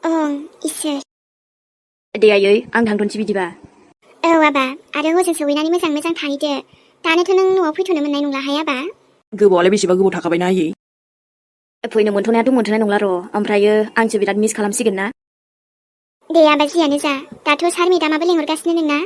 इसोर दे आयै आं थांथ'नोसै बिदिबा आबा आरो हजों सहैनानै मोजां मोजां थाहैदो दानोथ' नों न'आव फैथ'नो मोननाय नंलाहाय आबा गोबावआलाय बेसेबा गोबाव थाखाबायना आयै फैनो मोनथ'नायाथ' मोनथ'नाय नंला र' ओमफ्रायो आंसो बिराद मिस खालामसिगोन ना दे आबा जियानो जा दाथ' सार मेदामाबो लेंहरगासिनो नोंना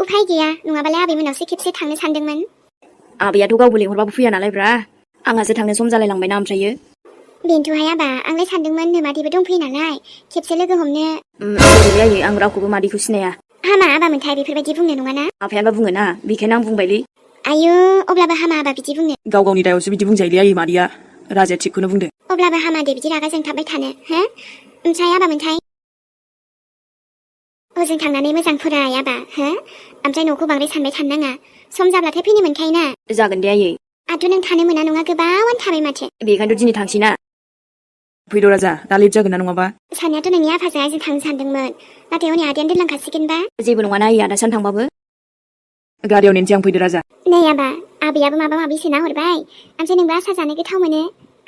उफाय गैया नङाबालाय आबैमोनावसो खेबसे थांनो सानदोंमोन आबैयाथ' गावबो लेंहरबाबो फैया नालाय ब्रा आंहासो थांनो सम जालायलांबायना ओमफ्रायो बेनोथ'हाय आबा आंलाय सानदोंमोन नोमादैबो दंफैयो नालाय खेबसे लोगो हमनो सरिलै आयै आं रावखौबो मादैखौ सिनाया हामा आबामोनथाय बेफोरबायदि बुंनो नङाना आफायाबा बुङो ना बेखायनो आं बुंबायलै आयु अब्लाबो हामा आबा बिदि बुंनो गाव गावनि दायावसो बिदि बुंजायोलै आयै मादैया राजाया थिगखौनो बुंदों अब्लाबो हामा दे बिदि रागा जोंथाबबाय थानो हो ओमफ्राय आबामोनथाय हजों थांनानै मोजां फराय आबा हो ओमफ्राय न'खौ बांद्राय सानबाय थानो नाङा सम जाब्लाथाय फैनो मोनखायोना जागोन दे आयै आंथ' नों थानो मोना नङा गोबावानो थाबाय माथो बेखायनोथ' दिनै थांसै ना फैद' राजा दा लेट जागोन ना नङाबा साननायाथ' नोंनि आफाजों आइजों थांनो सानदोंमोन नाथाय हनै आदायानो दोनलांखासिगोनबा जेबो नङाना आयै आदा सान थांबाबो गारियाव नेनसै आं फैदो राजा नै आबा आबैयाबो माबा माबि सोना हरबाय ओमफ्राय नोंबो आसार जानो गोथाव मोनो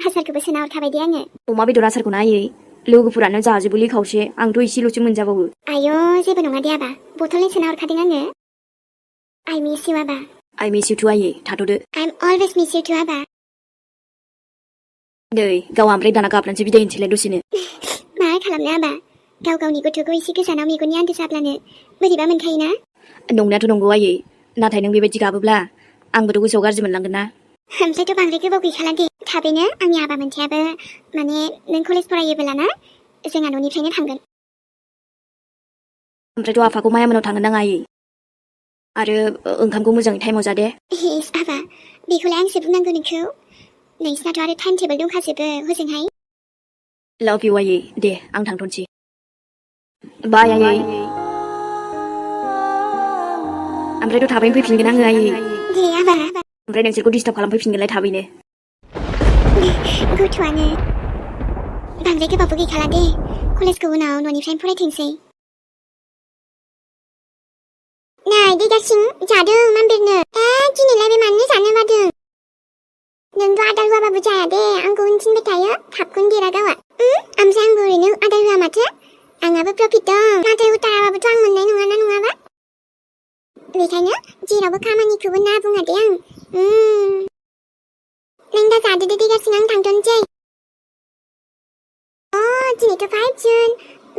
आसारखौबो सोना हरखाबाय दे आङो अमा बेदर आसारखौ ना आयै लोगोफोरानो जाजोबोलै खावसे आंथ' एसेल'सो मोनजाबावो आयौ जेबो नङा दे आबा बथलनै सोना हरखादों आङो आइ मिस इउ आबा आइ मिस इउ टु आयै थाथ'दो I am always miss you to आबा नै गाव ओमफ्राय दाना गाबनानैसो बिदाय होनसैलाय दसेनो मा खालामनो आबा गाव गावनि गथ'खौ एसे गोजानाव मेगननि आन्दो जाब्लानो बोरैबा मोनखायोना नंनायाथ' नंगौ आयै नाथाय नों बेबायदि गाबोब्ला आंबोथ' गोसोआव गाज्रि मोनलांगोन ना ओमफ्रायथ' बांद्राय गोबाव गैखाला दे थाबैनो आंनि आबा मोनथियाबो माने नों कलेज फरायोबोला ना जोंहा न'निफ्रायनो थांगोन ओमफ्रायथ' आफाखौ मायामोनाव थांनो नाङा आयै आरो ओंखामखौ मोजाङै टाइमाव जा दे इस आबा बेखौलाय आंसो बुंनांगौ नोंखौ नोंसिनाथ' आरो टाइम टेबोल दंखाजोबो हजोंहाय लाभ इउ आयै दे आं थांथ'नोसै बाय आयै ओमफ्रायथ' थाबैनो फैफिनगोन आङो आयै दे आबा ओमफ्राय नोंसोरखौ डिस्टार्ब खालामफैफिनगोनलाय थाबैनो गथ'आनो बांद्राय गोबावबो गैखाला दे कलेजखौ उनाव न'निफ्रायनो फरायथोंसै नै दैगासिं जादों मानबेरनो दिनैलाय बे मानो जानो बादों नोंथ' आदार होआबाबो जाया दे आंखौ होनथिनबाय थायो थाबखौनो देरा गावआ ओमफ्राय आंबो ओरैनो आदार होआ माथो आंहाबो प्रफिट दं नाथाय उताराबाबोथ' आं मोननाय नङाना नङाबा बेखायनो जेरावबो खामानिखौबो ना बुङा दे आं नों दा जादो दे दैगासिं आं थांथ'नोसै दिनैथ' 5 जुन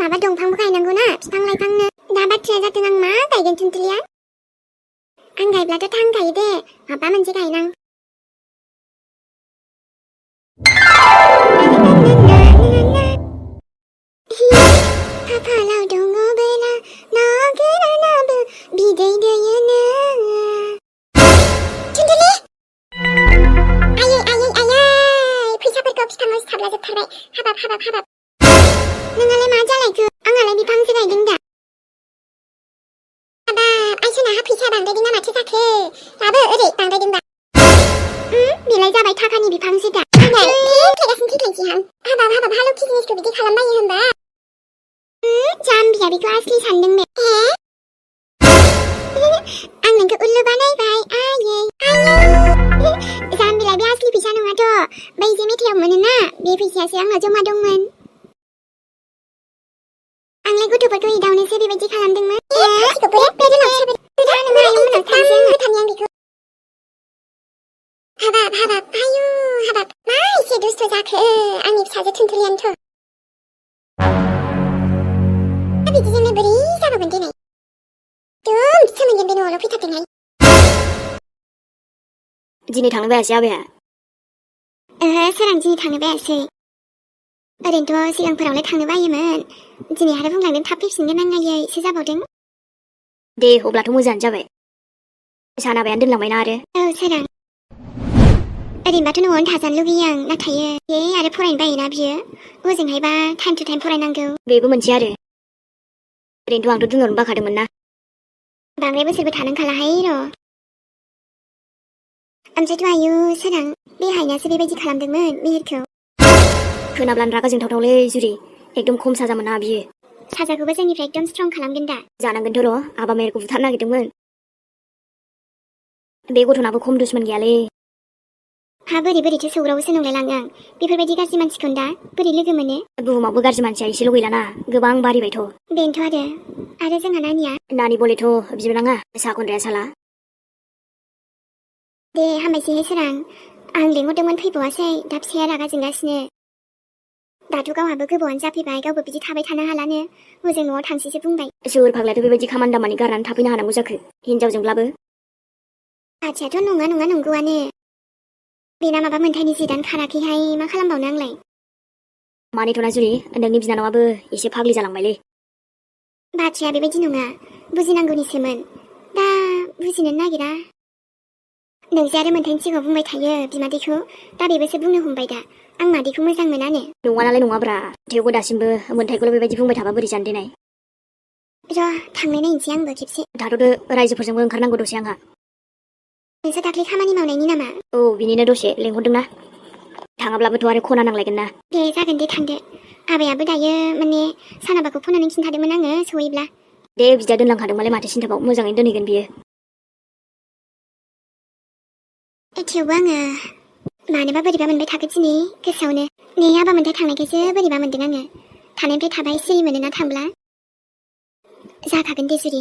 माबा दंफांबो गायनांगौ ना बिफां लाइफांनो दा बाथ्राया जादों आं मा गायगोन थुनथुलिया आं गायब्लाथ' थांखायो दे माबा मोनसे गायनां खाफालाव दङबोला ना गोरानाबो बिदै दैयोनो थुनथुलि आयै आयै आयै फैसाफोरखौ बिफाङाव सिथाबला जोबथारबाय हाबाब नोंहालाय मा जालायखो आंहालाय बिफांसो गायदों दा आइसोनाहा फैसा बांद्रायदों ना माथो जाखो दाबो ओरै बांद्रायदोंबा बेलाय जाबाय थाखानि बिफांसो दा थैगासिनो थैखायसैहां हाबाब हालौखि जिनिसखौ बिदि खालामबायो होनबा जाम्बिया बेखौ आसलि सानदों ने आं नोंखौ उल्लु बानायबाय आयै जाम्बिलाय बे आसलि फैसा नङाथ' बै जे मेथायाव मोनोना बे फैसायासो आंनाव जमा दंमोन आंलाय गथ'फोरखौ एदावनोसो बेबायदि खालामदोंमोन हाबाब आयु हाबाब मा एसे दुस्थ' जाखो आंनि फिसाजो थुनथुलियानोथ' बिदिजोंनो बोरै जाबावगोन दिनै दुमसो मोनगोन बे न'आवल' फैथारदोंहाय दिनै थांनो बायासै आबाया सोरां दिनै थांनो बायासै ओरैनोथ' सिगांफोरावलाय थांनो बायोमोन दिनै आरो बुंलांदों थाब फैफिनगोन आं आयैसो जाबावदों दे अब्लाथ' मोजाङानो जाबाय सानाबायानो दोनलांबायना आरो सोरां ओरैनोबाथ' न'आवनो थाजानो लुगैयो आं नाथाय आरो फरायनो बायोना बियो हजोंहायबा टाइम टु टाइम फरायनांगौ बेबो मोनसे आरो ओरैनोथ' आंथ' दोनहरनो बाखादोंमोन ना बांद्राय बोसोरबो थानांखालाहाय र' ओमफ्रायथ' आयु सोरां बे हायनासो बेबायदि खालामदोंमोन मिहिरखौ खोनाब्लानो रागा जोंथावथावलै जुरि एकदम खम साजा मोना बियो साजाखौबो जोंनिफ्राय एकदम स्ट्रं खालामगोन दा जानांगोनथ' र' आबा मेरखौ बुथारनो नागिरदोंमोन बे गथ'नाबो खम दुसमन गैयालै हा बोरैथो सौग्रावसो नंलायलाङो आं बेफोरबायदि गाज्रि मानसिखौनो दा बोरै लोगो मोनो बुहुमावबो गाज्रि मानसिया एसेल' गैलाना गोबां बारिबायथ'। बेनोथ' आरो जोंहा नानिया नानि बलेथ' बिबोनाङा साहा खनग्राया साला। दे हामबायसैहाय सोरां आं लेंहरदोंमोन फैबावासै दा फिसाया रागा जोंगासिनो दाथ' गावहाबो गोबावानो जाफैबाय गावबो बिदि थाबाय थानो हालानो हजों न'आव थांसैसो बुंबाय। सोर फाग्लायाथ' बेबायदि खामानि दामानि गारनानै थाफैनो हानांगौ जाखो हिनजावजोंब्लाबो। बाथियाथ' नङा नंगौआनो बेना माबा मोनथायनि जिदान खाराखैहाय मा खालामबावनो आंलाय। मानिथ'ना जुलि नोंनि बिनानावाबो एसे फाग्लि जालांबायलै। बाथ्राया बेबायदि नङा बुजिनांगौनिसोमोन दा बुजिनो नागिरा। नोंसो आरो मोनथायनि सिगाङाव बुंबाय थायो बिमादैखौ दा बेबोसो बुंनो हमबाय दा आं मादैखौ मोजां मोनानो। नङा नालाय नङाब्रा थेवबो दासिमबो मोनथायखौल' बेबायदि बुंबाय थाबा बोरै जानो देनाय। र' थांनाय नायनोसै आंबो खेबसे। थाथ'दो रायजोफोरजोंबो ओंखारनांगौ दसे आंहा। नोंसोर दाख्लै खामानि मावनायनि नामा? औ बिनिनो दसे लेंहरदोंना थाङाब्लाबोथ' आरो खना नांलायगोन ना। दे जागोन दे थांदो आबायाबो दायो माने सानाबाखौ फनानै खिन्थादोंमोन आङो सहैब्ला। दे बिदा दोनलांखादोंमालाय माथो सिन्थाबाव मोजाङैनो दोनहैगोन बियो। थेवबो आङो मानोबा बोरैबा मोनबाय थागोन दिनै गोसोआवनो नै हाबा मोनथाय थांनायखायसो बोरैबा मोनदों आङो थानायनिफ्राय थाबाय सिरि मोनोना थांब्ला। जाखागोन दे जुरि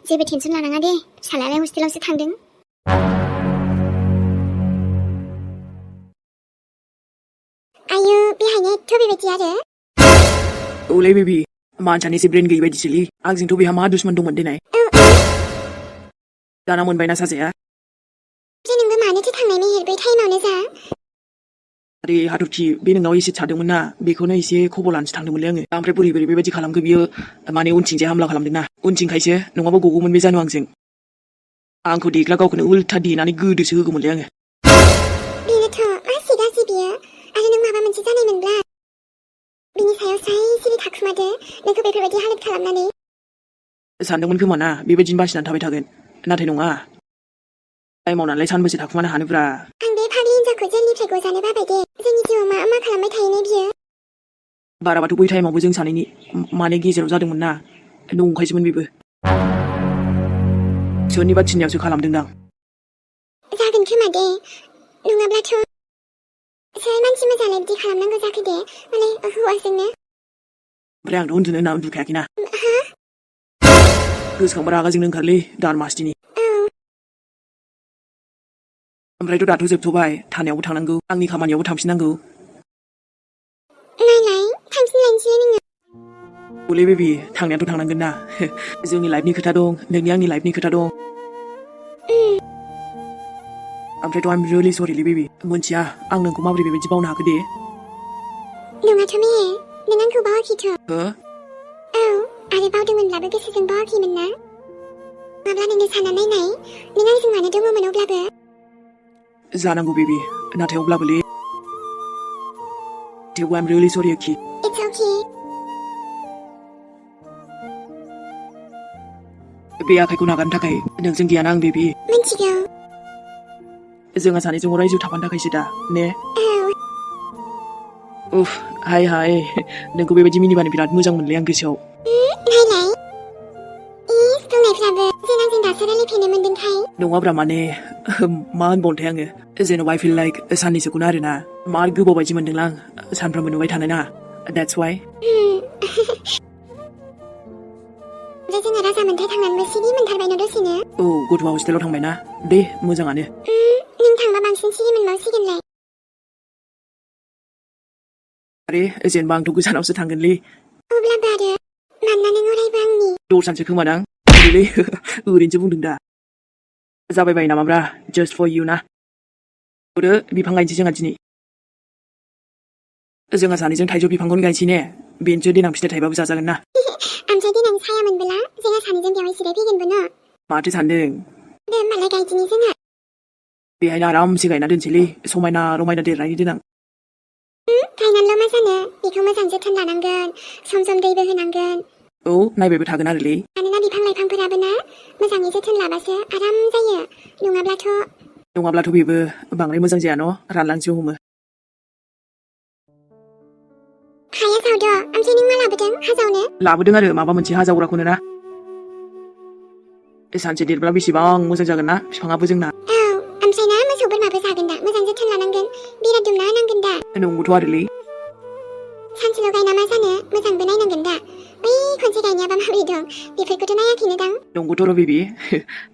जेबो टेनसन लानाङा दे फिसालायालाय हस्टेलावसो थांदों। आयु बेहायनो एथ' बेबायदि आरो औलै बेबि मानसियानो एसे ब्रेन गैयि बायदिसोलै आंजोंथ' बेहा मा दुश्मन दंमोन देनाय दाना मोनबायना साजाया। जे नोंबो मानोथो थांनाय मेहेर बै टाइमावनो जा। आरे हाथरखि बे नोंनाव एसे थादोंमोन ना बेखौनो एसे खबर लानोसो थांदोंमोनलै आङो ओमफ्राय बोरै बेबायदि खालामखो बियो माने उनथिंजाय हामला खालामदोंना उनथिंखायसो नङाबा गगौमोन बे जानु आंजों आंखौ देग्रा गावखौनो उल्था देनानै गोदोसो होगौमोनलै आङो। बेनोथ' मासि गाज्रि बियो आरो नों माबा मोनसे जानायमोनब्ला बिनि सायाव स्राय सिरि थाखुमादो नोंखौ बेफोरबायदि हालोद खालामनानै। सानदोंमोन खोमा ना बेबायदिनो बासिनानै थाबाय थागोन नाथाय नङा टाइमाव नालाय सानबैसे थाखुमानो हानोब्रा। आं बे फाग्लि हिनजावखौ जेलनिफ्राय गजानो बाबाय दे जोंनि जिउआव मा खालामबाय थायोनो बियो। बाराबाथ' बै टाइमावबो जों सानैनि माने गेजेराव जादोंमोन ना नंखायसोमोन बेबो सोरनिबा थिननायावसो खालामदोंदां। जागोन खोमा दे नङाब्लाथ' सोर मानसि मोजाङालाय बिदि खालामनांगौ जाखो दे मालाय हौवाजोंनो। ओमफ्राय आंथ' उन्दुनो होनना उन्दुखायाखैना गोसोखांबा रागाजोंनो ओंखारलै दान मासथिनि। ओमफ्रायथ' दाथ' जोबथ'बाय थानायावबो थांनांगौ आंनि खामानियावबो थांफिननांगौ। नायलाय थांफिनलायनोसै नोङो। औलै बेबि थांनायाथ' थांनांगोन ना जोंनि लाइफनि खोथा दं नोंनि आंनि लाइफनि खोथा दं। ओमफ्रायथ' आं रियेलि सरिलै बेबि मोनथिया आं नोंखौ माबोरै बेबायदि बावनो हाखो दे। नङाथ' मेहे नों आंखौ बावाखैथ'। हो औ आरो बावदोंमोनब्लाबो गोसोजों बावाखैमोन ना माब्ला नोंनो सानना नायनाय नों आंजों मानो दङमोन अब्लाबो। जानांगौ बेबि नाथाय अब्लाबोलै थेवबो आं रियेलि सरि आखि। इट्स अके। बे आखाइखौ नागारनो थाखाय नोंजों गैयाना आं बेबि मिथिगौ। जोंहा सानैजों अराय जिउ थाफानो थाखायसो दा ने। औ उफ हाय नोंखौ बेबायदि मिनिबानो बिराद मोजां मोनलै आं गोसोआव। नायलाय इस बुंनायफ्राबो जों आंजों दासो रायलायफेरनो मोनदोंखाय। नङाब्रा माने मा होनबावनोथाय आङो जेन'बा आइ फिल लाइक साननैसोखौनो आरोना मार गोबाव बायदि मोनदोंला आं सानफ्रामबो नुबाय थानो ना द्याट्स वाइ। ओमफ्राय जोङो राजा मोनथाय थांनानैबो सिरि मोनथारबाय न दसेनो। औ गथ'आ हस्टेलाव थांबायना दे मोजाङानो। नों थांबा बांसिन सिरि मोनबावसिगोनलाय। आरे जेनेबा आंथ' गोजानावसो थांगोनलै। अब्लाबो आरो मानोना नों अरायबो आंनि। दस्रासो खोमादां ओरैलै ओरैनोसो बुंदों दा जाबाय बायो नामाब्रा जास्ट फर इउ ना। बिफां गायनोसै जोंहा दिनै जोंहा सानैजों थाइजौ बिफांखौनो गायनोसै ने बेनोसो देनां फिथाइ थाइबाबो जाजागोन ना। ओमफ्राय देनां साया मोनबोला जोंहा सानैजों बेवहाय जिरायफैगोनबो न। माथो सानदों दे होमबालाय गायदिनि जोंहा। बेहायनो आरामसे गायना दोनसैलै समायना रमायना देरनायनि देनां। गायनानैल' मा जानो बेखौ मोजां जोथोन लानांगोन सम सम दैबो होनांगोन। औ नायबायबो थागोन आरोलै। मानोना बिफां लाइफांफोराबो ना मोजाङै जोथोन लाबासो आराम जायो नङाब्लाथ' बेबो बांद्राय मोजां जाया न' रानलांनोसो हमो। हाया जावद' ओमफ्राय नों मा लाबोदों हाजावनो? लाबोदों आरो माबा मोनसे हाजावग्राखौनो ना सानसे देरब्ला बेसेबां मोजां जागोन ना बिफाङाबो जोंना। औ ओमफ्राय ना मोसौ बोरमा होमबाबो जागोन दा मोजां जोथोन लानांगोन बिराद दुमना होनांगोन दा नंगौथ' आरोलै सानसेल' गायना मा जानो मोजांबो नायनांगोन दा बै खनसे गायनायाबा माबोरै दं बेफोरखौथ' नायाखैनो दां नंगौथ' र' बेबि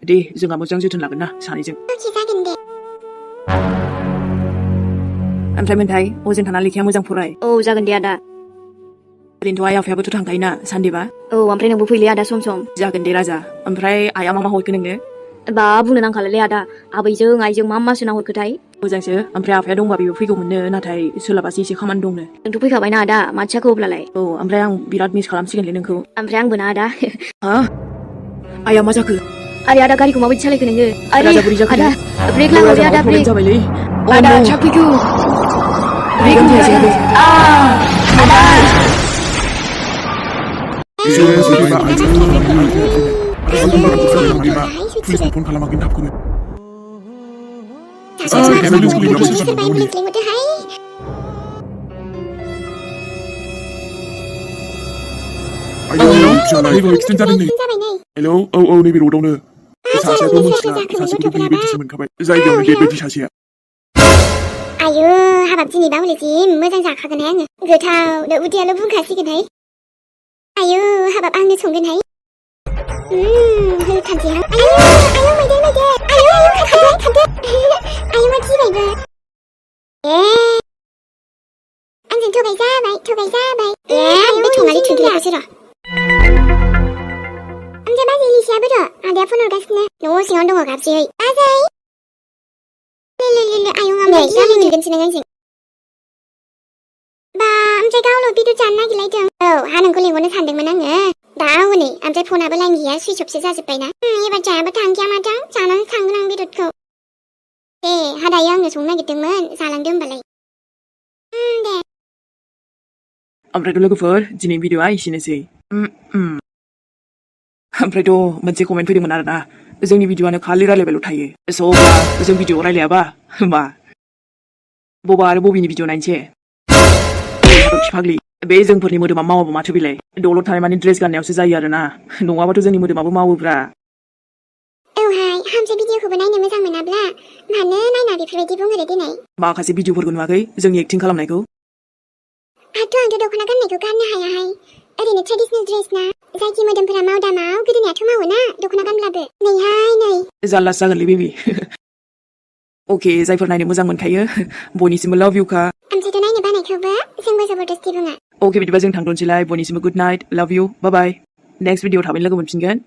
दे जोंहा मोजां जोथोन लागोन ना सानैजों अके जागोन दे ओमफ्राय मोनथाय हजों थाना लेखाया मोजां फराय औ जागोन दे आदा ओरैनोथ' आइ आफायाबोथ' थांखायोना सानदेबा औ ओमफ्राय नोंबो फैलै आदा सम सम जागोन दे राजा ओमफ्राय आइया मा हरखो नोंनो बा बुंनो नांखालालै आदा आबैजों आइजों मा सोना हरखोथाय मोजांसो ओमफ्राय आफाया दंबा बेबो फैगौमोननो नाथाय सोलाबासो एसे खामानि दंनो नोंथ' फैखाबायना आदा माथियाखौ अब्लालाय औ ओमफ्राय आं बिराद मिस खालामसिगोनलै नोंखौ ओमफ्राय आंबो ना आदा हा आइया मा जाखो आरे आदा गारिखौ माबायदि सालायखो नोङो आरे राजा बोरै जाखो आदा ब्रेक लाहरदे आदा ब्रेक जाबायलै आदा थाब फैखो ब्रेक जायाखै आदा फन खालामाखै थाबखौनो एक्सिडेन्ट जादों नै हेलौ औ नैबे रडआवनो सासेयाथ' मोनथिला सासेखौथ' गैयि बायदिसो मोनखाबाय जायगायावनो डेड बायदि सासेया आयु हाबाब दिनैबा हले जि मोजां जाखागोनहाय आङो गोथाव उदैयाल' बुंखासिगोनहाय आयु हाबाब आंनो संगोनहाय होखानोसैहां आयु मैदेर आयु खारदो आयु मा गिबायबो आंजों थगायजाबाय बे थङालि थुंग्रिखौसो र' ओमफ्राय बाजै लिसियाबो र' आदाया फन हरगासिनो न' सिङावनो दङ गाबज्रियै बाजै आयु ओमफ्राय गाबोन नुगोनसो नों आंजों बा ओमफ्राय गावल' बेदर जानो नागिरलायदों औ हा नोंखौ लेंहरनो सानदोंमोन आङो दा हनै ओमफ्राय फनाबो लाइन गैया सुइच अफसो जाजोब्बायना एबार जायाबा थांखाया माथां जानानै थांगोन आं बेदरखौ दे हा दायो आंनो संनो नागिरदोंमोन जालांदो होमबालाय दे ओमफ्रायथ' लोगोफोर दिनै भिडिअ'आ एसेनोसै ओमफ्रायथ' मोनसे कमेन्ट फैदोंमोन आरोना जोंनि भिडिअ'आनो खालि रायलायबायल' थायो स' जों भिडिअ रायलायाबा होमबा बबा आरो बबिनि भिडिअ नायनोसै फाग्लि बे जोंफोरनि मोदोमा मावाबो माथो बिलाय दलद थानाय माने ड्रेस गाननायावसो जायो आरोना नङाबाथ' जोंनि मोदोमाबो मावोब्रा औहाय हामसे भिडिअखौबो नायनो मोजां मोनाब्ला मानो नायना बेफोरबायदि बुङो दिनै माखासे भिडिअफोरखौ नुवाखै जोंनि एक्टिं खालामनायखौ आंथ' दख'ना गाननायखौ गाननो हायाहाय ओरैनो ट्रेडिसनेल ड्रेस ना जायखि मोदोमफोरा मावदामाव गोदोनायाथ' मावोना दख'ना गानब्लाबो नैहाय नै जारलासो जागोनलै बेबि अके जायफोर नायनो मोजां मोनखायो बयनिसिमबो लाभ इउखा ओमफ्रायथ' नायनो बानायखौबो जोंबो जबरदस्ति बुङा अके बिदिबा जों थांथ'नोसैलाय बयनिसिमबो गुड नाइट लाभ इउ बाय बाय नेक्स्ट भिडिअ थाबैनो लोगो मोनफिनगोन